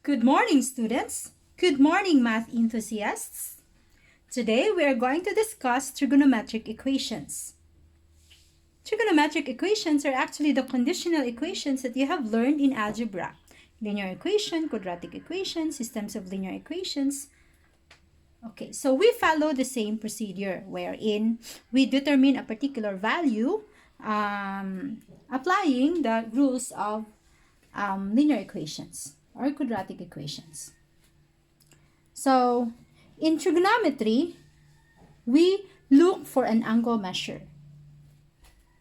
Good morning, students. Good morning, math enthusiasts. Today, we are going to discuss trigonometric equations. Trigonometric equations are actually the conditional equations that you have learned in algebra. Linear equation, quadratic equation, systems of linear equations. Okay, so we follow the same procedure wherein we determine a particular value applying the rules of linear equations or quadratic equations. So, in trigonometry, we look for an angle measure.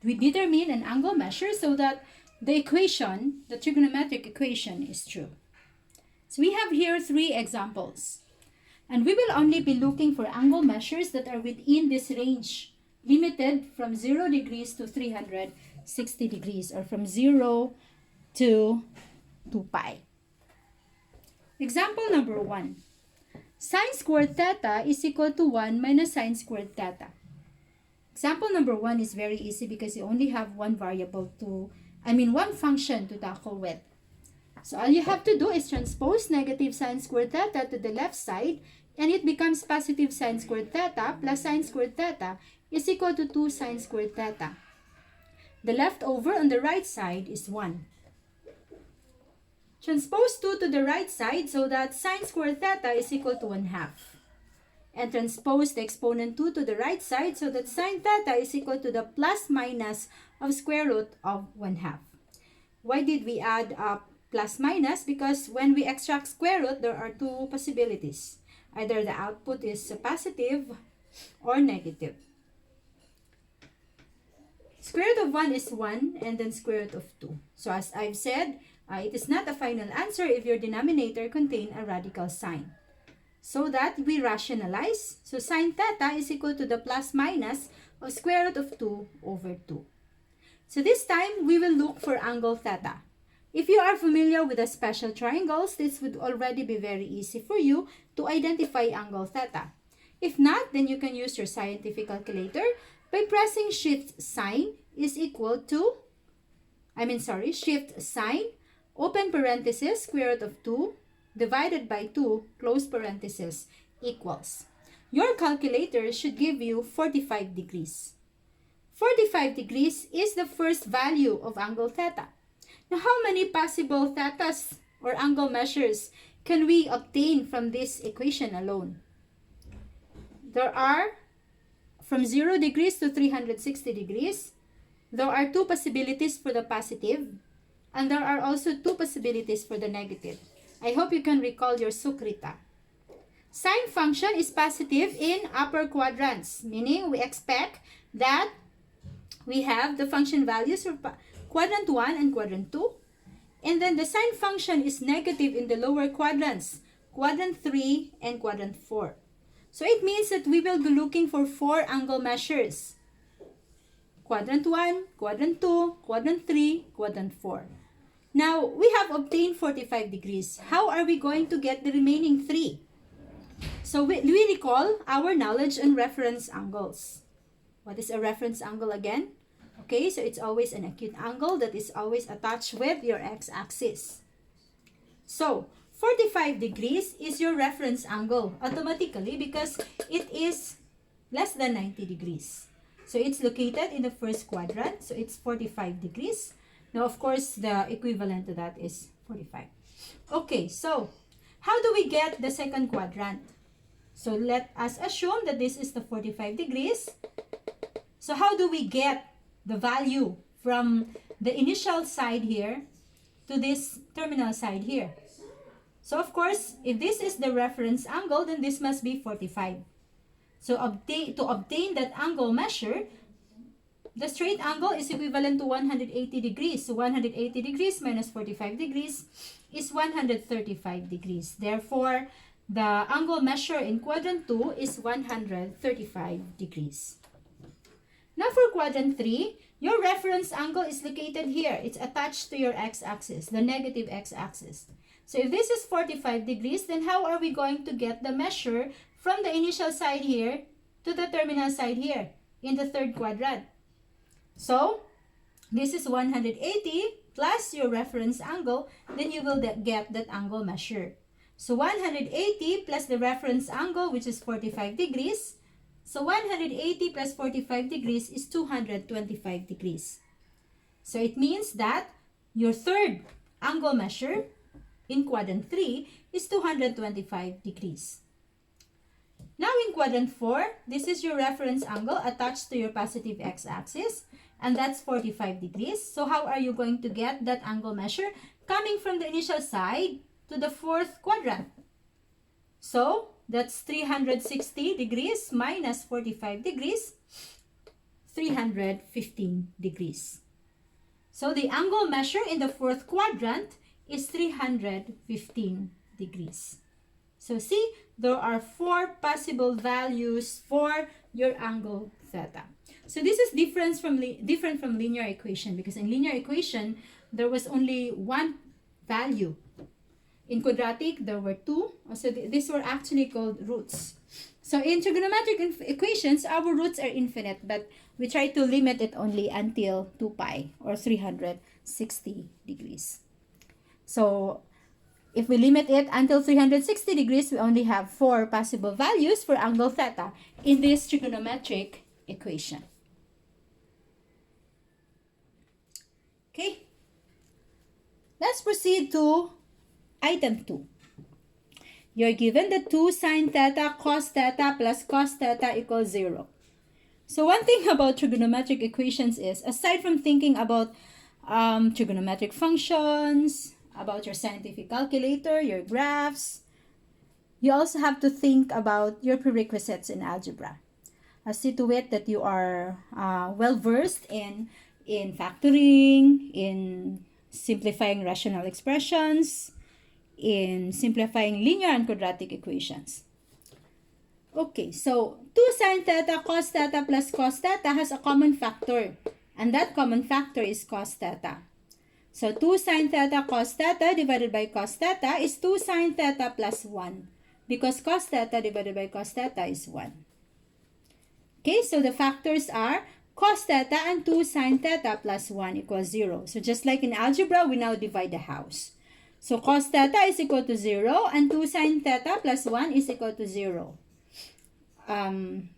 We determine an angle measure so that the equation, the trigonometric equation, is true. So, we have here 3 examples. And we will only be looking for angle measures that are within this range, limited from 0 degrees to 360 degrees, or from 0 to 2 pi. Example number 1. Sine squared theta is equal to 1 minus sine squared theta. Example number 1 is very easy because you only have one function to tackle with. So all you have to do is transpose negative sine squared theta to the left side, and it becomes positive sine squared theta plus sine squared theta is equal to 2 sine squared theta. The leftover on the right side is 1. Transpose 2 to the right side so that sine squared theta is equal to 1/2. And transpose the exponent 2 to the right side so that sine theta is equal to the plus minus of square root of 1/2. Why did we add up plus minus? Because when we extract square root, there are 2 possibilities. Either the output is positive or negative. Square root of 1 is 1, and then square root of 2. So as I've said, it is not a final answer if your denominator contains a radical sign. So that we rationalize. So sine theta is equal to the plus minus of square root of 2 over 2. So this time, we will look for angle theta. If you are familiar with the special triangles, this would already be very easy for you to identify angle theta. If not, then you can use your scientific calculator by pressing shift sign is equal to, shift sign, open parenthesis, square root of 2, divided by 2, close parenthesis, equals. Your calculator should give you 45 degrees. 45 degrees is the first value of angle theta. Now, how many possible thetas or angle measures can we obtain from this equation alone? There are from 0 degrees to 360 degrees. There are 2 possibilities for the positive, and there are also 2 possibilities for the negative. I hope you can recall your sukrita. Sine function is positive in upper quadrants, meaning we expect that we have the function values for quadrant 1 and quadrant 2. And then the sine function is negative in the lower quadrants, quadrant 3 and quadrant 4. So it means that we will be looking for 4 angle measures. Quadrant 1, quadrant 2, quadrant 3, quadrant 4. Now, we have obtained 45 degrees. How are we going to get the remaining 3? So we recall our knowledge on reference angles. What is a reference angle again? Okay, so it's always an acute angle that is always attached with your x-axis. So, 45 degrees is your reference angle automatically because it is less than 90 degrees. So, it's located in the first quadrant. So, it's 45 degrees. Now, of course, the equivalent to that is 45. Okay, so how do we get the second quadrant? So, let us assume that this is the 45 degrees. So, how do we get the value from the initial side here to this terminal side here? So, of course, if this is the reference angle, then this must be 45. So, to obtain that angle measure, the straight angle is equivalent to 180 degrees. So, 180 degrees minus 45 degrees is 135 degrees. Therefore, the angle measure in quadrant 2 is 135 degrees. Now, for quadrant 3, your reference angle is located here. It's attached to your x-axis, the negative x-axis. So, if this is 45 degrees, then how are we going to get the measure from the initial side here to the terminal side here in the third quadrant? So, this is 180 plus your reference angle, then you will get that angle measure. So 180 plus the reference angle, which is 45 degrees. So 180 plus 45 degrees is 225 degrees. So it means that your third angle measure in quadrant 3 is 225 degrees. Now in quadrant 4, this is your reference angle attached to your positive x-axis, and that's 45 degrees. So how are you going to get that angle measure? Coming from the initial side to the fourth quadrant. So that's 360 degrees minus 45 degrees, 315 degrees. So the angle measure in the fourth quadrant is 315 degrees. So see, there are 4 possible values for your angle theta. So this is different from linear equation, because in linear equation, there was only one value. In quadratic, there were 2. So these were actually called roots. So in trigonometric equations, our roots are infinite, but we try to limit it only until 2 pi or 360 degrees. So if we limit it until 360 degrees, we only have 4 possible values for angle theta in this trigonometric equation. Okay, let's proceed to item 2. You're given the 2 sine theta cos theta plus cos theta equals 0. So one thing about trigonometric equations is, aside from thinking about trigonometric functions, about your scientific calculator, your graphs, you also have to think about your prerequisites in algebra. See to it that you are well versed in factoring, in simplifying rational expressions, in simplifying linear and quadratic equations. Okay, so 2 sine theta cos theta plus cos theta has a common factor, and that common factor is cos theta. So 2 sine theta cos theta divided by cos theta is 2 sine theta plus 1, because cos theta divided by cos theta is 1. Okay, so the factors are cos theta and 2 sine theta plus 1 equals 0. So just like in algebra, we now divide the house. So cos theta is equal to 0 and 2 sine theta plus 1 is equal to 0.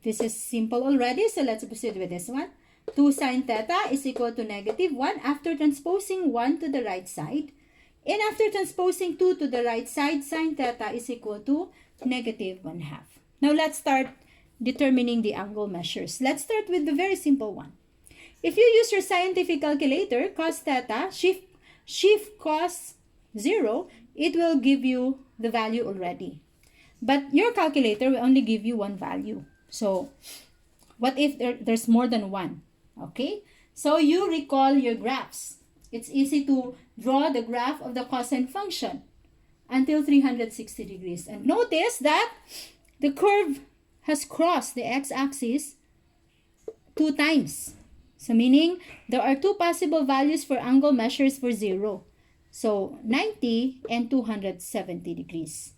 This is simple already, so let's proceed with this one. 2 sine theta is equal to negative 1 after transposing 1 to the right side. And after transposing 2 to the right side, sine theta is equal to negative 1/2. Now let's start determining the angle measures. Let's start with the very simple one. If you use your scientific calculator, cos theta, shift cos 0, it will give you the value already. But your calculator will only give you one value. So what if there's more than one? Okay, so you recall your graphs. It's easy to draw the graph of the cosine function until 360 degrees. And notice that the curve has crossed the x-axis 2 times. So meaning there are 2 possible values for angle measures for 0. So 90 and 270 degrees.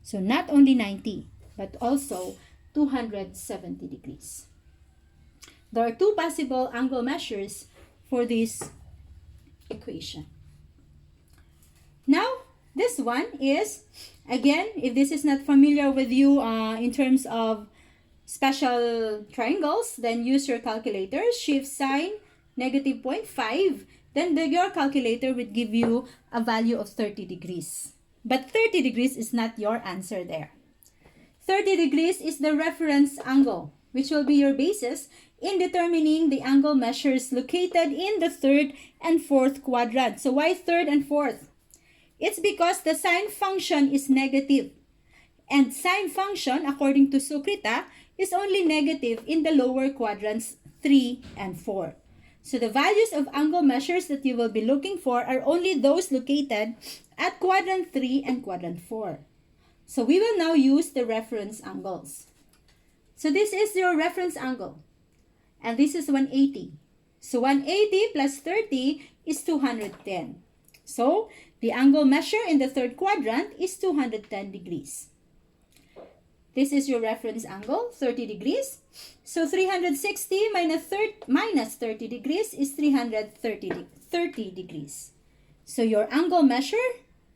So not only 90, but also 270 degrees. There are 2 possible angle measures for this equation. Now, this one is, again, if this is not familiar with you in terms of special triangles, then use your calculator, shift sine negative 0.5, then your calculator would give you a value of 30 degrees. But 30 degrees is not your answer there. 30 degrees is the reference angle, which will be your basis in determining the angle measures located in the 3rd and 4th quadrant. So why 3rd and 4th? It's because the sine function is negative. And sine function, according to Sukrita, is only negative in the lower quadrants 3 and 4. So the values of angle measures that you will be looking for are only those located at quadrant 3 and quadrant 4. So we will now use the reference angles. So this is your reference angle. And this is 180. So 180 plus 30 is 210. So the angle measure in the 3rd quadrant is 210 degrees. This is your reference angle, 30 degrees. So 360 minus 30 degrees is 330 degrees. So your angle measure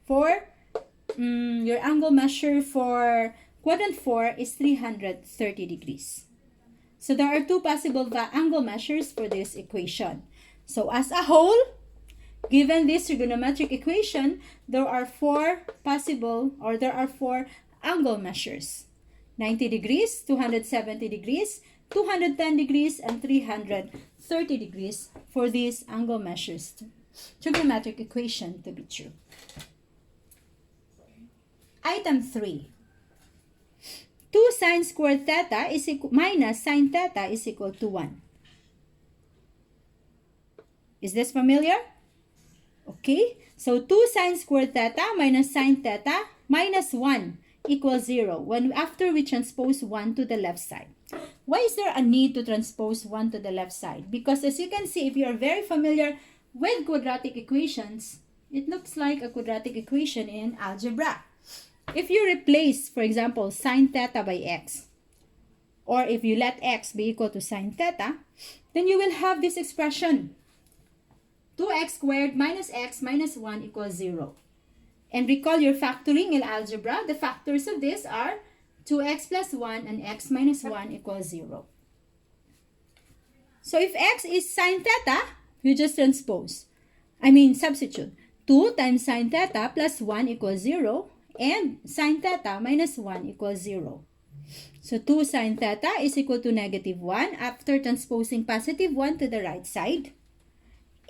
for quadrant 4 is 330 degrees. So there are two possible angle measures for this equation. So as a whole, given this trigonometric equation, there are four angle measures. 90 degrees, 270 degrees, 210 degrees, and 330 degrees for these angle measures. Trigonometric equation to be true. Item 3. 2 sine squared theta is minus sine theta is equal to 1. Is this familiar? Okay. So 2 sine squared theta minus sine theta minus 1 equals 0 after we transpose 1 to the left side. Why is there a need to transpose 1 to the left side? Because as you can see, if you are very familiar with quadratic equations, it looks like a quadratic equation in algebra. If you replace, for example, sine theta by x, or if you let x be equal to sine theta, then you will have this expression. 2x squared minus x minus 1 equals 0. And recall your factoring in algebra. The factors of this are 2x plus 1 and x minus 1 equals 0. So if x is sine theta, you just substitute. 2 times sine theta plus 1 equals 0. And sine theta minus 1 equals 0. So 2 sine theta is equal to negative 1 after transposing positive 1 to the right side.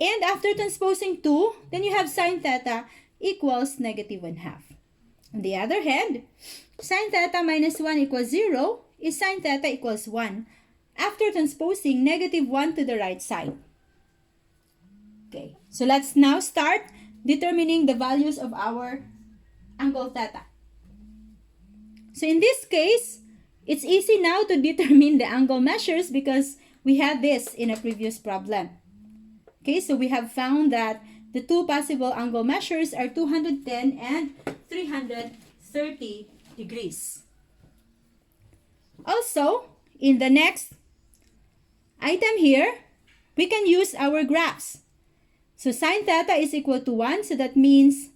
And after transposing 2, then you have sine theta equals negative 1/2. On the other hand, sine theta minus 1 equals 0 is sine theta equals 1 after transposing negative 1 to the right side. Okay, so let's now start determining the values of our angle theta. So in this case, it's easy now to determine the angle measures because we had this in a previous problem. Okay, so we have found that the two possible angle measures are 210 and 330 degrees. Also, in the next item here, we can use our graphs. So sine theta is equal to 1, so that means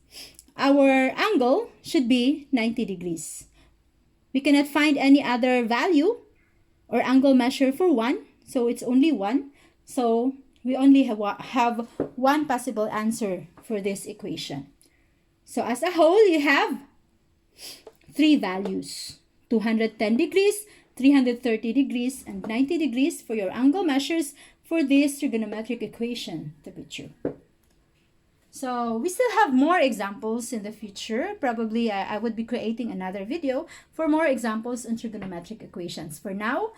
our angle should be 90 degrees. We cannot find any other value or angle measure for 1, so it's only 1. So we only have one possible answer for this equation. So as a whole, you have three values: 210 degrees, 330 degrees, and 90 degrees for your angle measures for this trigonometric equation to be true. So we still have more examples in the future. Probably I would be creating another video for more examples on trigonometric equations. For now,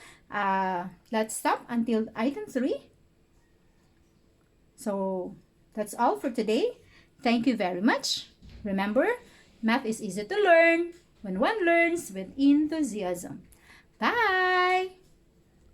let's stop until item 3. So that's all for today. Thank you very much. Remember, math is easy to learn when one learns with enthusiasm. Bye!